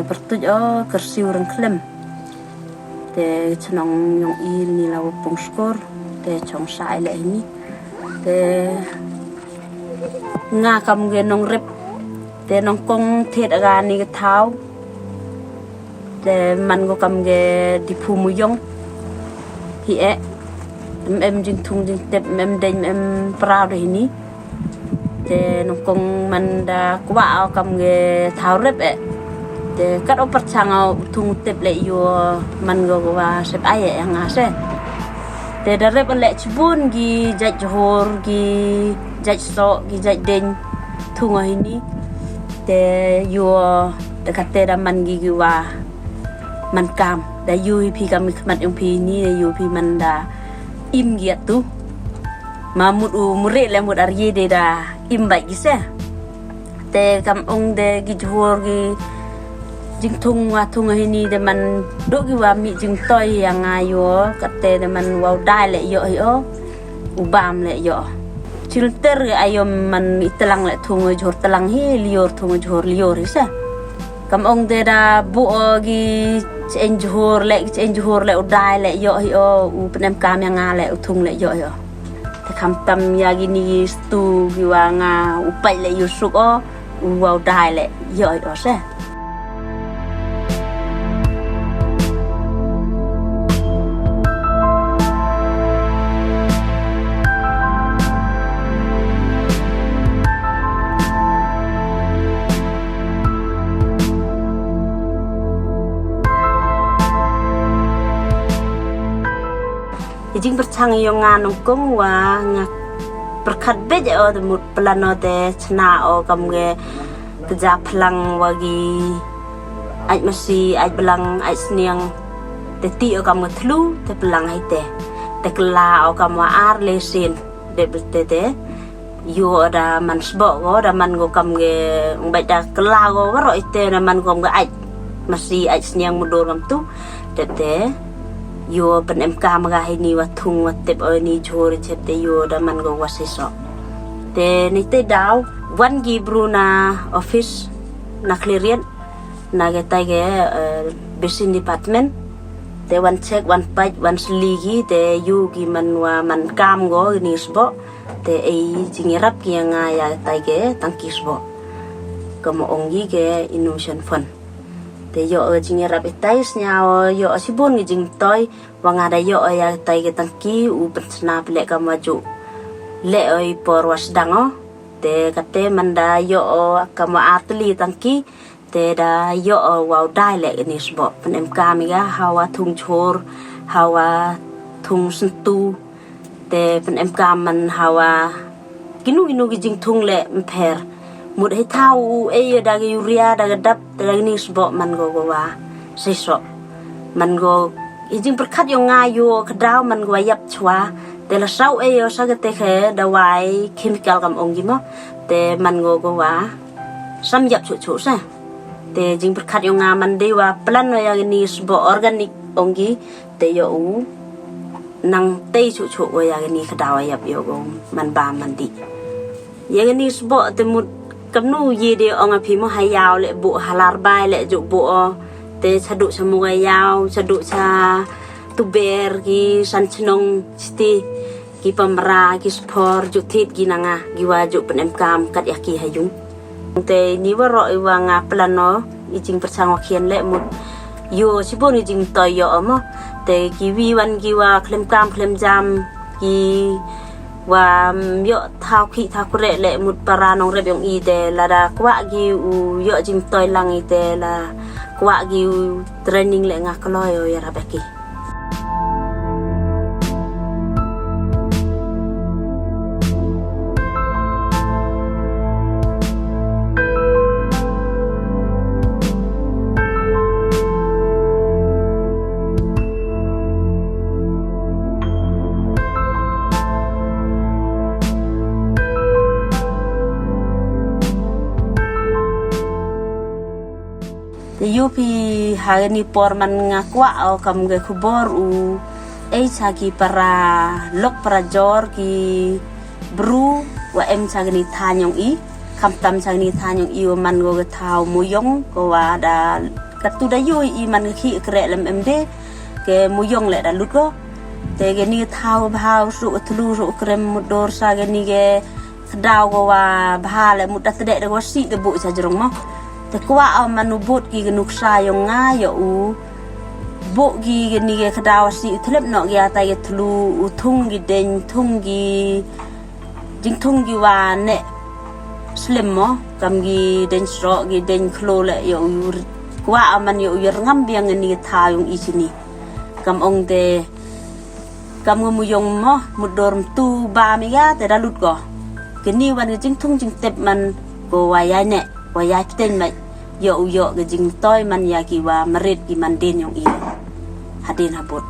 Bertujuh kursi orang klem, te cenong yang ini lawa pungskor, te cong sai le ini, te ngakam genong rep, te nong kong thiệt agani cái tháo, te man go kam ge di phumuyong, hi em jing thung jing tep em den em prao de ini, te nong kong man da kwa kam ge tháo rep te kat oper changau tung tep le yo man go wa sep ai yang ase te da rep le chbun gi jaj hor gi jaj so gi jaj den tung ini te yo de kate da man gi wa man kam da yu pi kam mat yung pi ni yu pi man da im gi tu mamut mure le mut arye de da im bai gi se te kam ong de gi hor gi jing thung ini de man do gi wa mi jing toy yang ayo kate de man wow dai le yo yo ubam le yo chilter ayo man itelang le thung jor telang hi lior thung jor lior isa kam ong de da bu gi chen jor le udai le yo yo u penem kam yang le thung le yo yo te kam tam ya gi ni stu gi wa nga u pai le yo suk o wow dai le yo yo se jing berchang yo nganong kong wa ngak berkat beje o de mut plano de chna o kam ge keja plang wagi ai masi ai belang ai sniang te ti o kam thlu te plang hai te kla o kam wa ar le sin de te yo da man sbo go da man go kam ge bai da kla go ro ite da man go ga ai masi ai sniang mudor kam tu te yo pen em kam ga ini wa thung wa tep o ni jor chet te yo da man go wa seso te ni te daw wan gi bruna office na clearien na ge tai ge business department te wan check wan paj wan sligi te yu gi man wa man kam go ni sbo te ei jingirap ki nga ya tai ge tangki sbo como ongi ge innovation fund te yo jingirap itais nya yo sibun gi jing toy wanga da yo ya tai ge tangki u persna ple ka maju le oi por was dango te kate manda yo ka ma atli tangki te da yo wow dai le ni sbo pen em ka mi ga hawa thung chor hawa thung sentu te pen em ka man hawa kinu gi jing thung le pher mut hai thau e da ge uria da ga dap da ni sbo man go wa seso man go jing perkhat yo nga yo kdaw man go yap chwa te la sau e yo sa ga te khe da wai chemical kam ong gi mo te man go wa sam yap chu sa te jing perkhat yo nga man de wa plan no ya ni sbo organic ong gi te yo u nang te chu wa ya ni kdaw yap yo go man ba man di ya ni sbo te mut kam nu ye de ong a phi mo hai yaw le bu halar bai le ju bu te chadu samu yaw chadu cha tu ber ki san chnong sti ki pamra ki spor ju thit gi nanga gi wa ju pen em kam kat ya ki hayung te ni wa ro wa nga plano i jing persang wa khien le mut yo sibon i jing toy yo mo te ki wi wan gi wa klem kam klem jam ki wa yo thao khi thao kure le mut para nong re byong i te la da kwa gi u yo jing toy lang i te la kwa gi training le nga kloy yo ya rabeki yupi hari ni porman ngakwa o kam ge kubor u sagi para lok para jor ki bru wa sagi ni thanyong i kam tam sagi ni thanyong i man go thau muyong ko wa da katu da yu i man khi kre lam de ke muyong le da lut go te ge ni thau bhau su thlu ru krem mudor sagi ni ge daw go wa bha le mut da de go si de bu sa jrong mo te kwa au manubut ki genuk sa yong nga yo u bo gi ni ge khadaw si thlep no ya ta ye thlu u thung gi den thung gi jing thung gi wa ne slim mo kam gi den stro gi den khlo le yo u kwa au man yo yer ngam biang ni tha yong i chini kam ong te kam ngu yong mo mudor tu ba mi ga te da lut go ke ni wan jing thung jing tep man go wa ya ne wa ya ten mai yo ke jing toy man ya ki wa merit ki man den yong i hadin habot